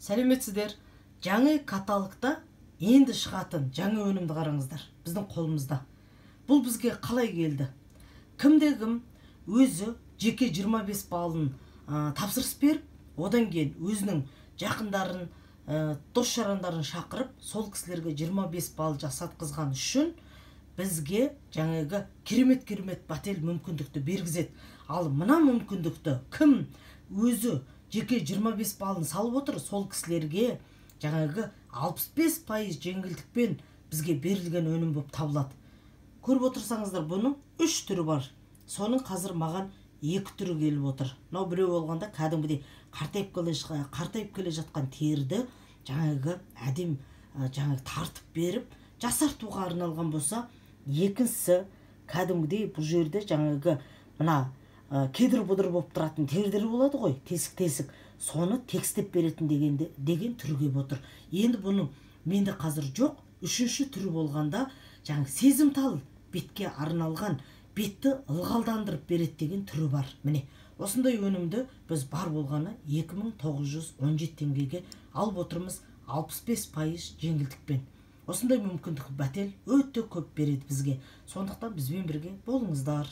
Сәлеметсіздер. Жаңы каталогта енді шығатын жаңы өнімді қараңыздар. Біздің қолымызда. Бұл бізге қалай келді? Кімде-кім өзі жеке 25 балын тапсырыс беріп, одан кейін өзінің жақындарын, дос-жарандарын шақырып, сол кісілерге 25 бал жасатқызған үшін бізге жаңағы керемет бател мүмкіндікті бергізеді. Ал мына мүмкіндікті кім өзі жеке 25 балын салып отыр, сол кісілерге жаңағы 65% жеңілдікпен бізге берілген өнім болып табылады. Көріп отырсаңыздар, бұның 3 түрі бар. Соның қазір маған 2 түрі келіп отыр. Мынау біреу болғанда кәдімгідей қартайып келе жатқан терді жаңағы әдем тартып беріп, жасартуға арналған болса, екіншісі кәдімгідей бұл жерде жаңағы мына кедір-бұдыр болып тұратын тердері болады ғой, тесік-тесік, соны текстеп беретін деген түрге отыр. Енді бұның менде қазір жоқ. 3-ші түрі болғанда жаңағы сезімтал бетке арналған, бетті ылғалдандырып береді деген түрі бар. Міне, осындай өнімді біз бар болғаны 2917 теңгеге алып отырмыз, 65% жеңілдікпен. Осындай мүмкіндік бәтел өте көп береді бізге. Сондықтан бізбен бірге болыңыздар.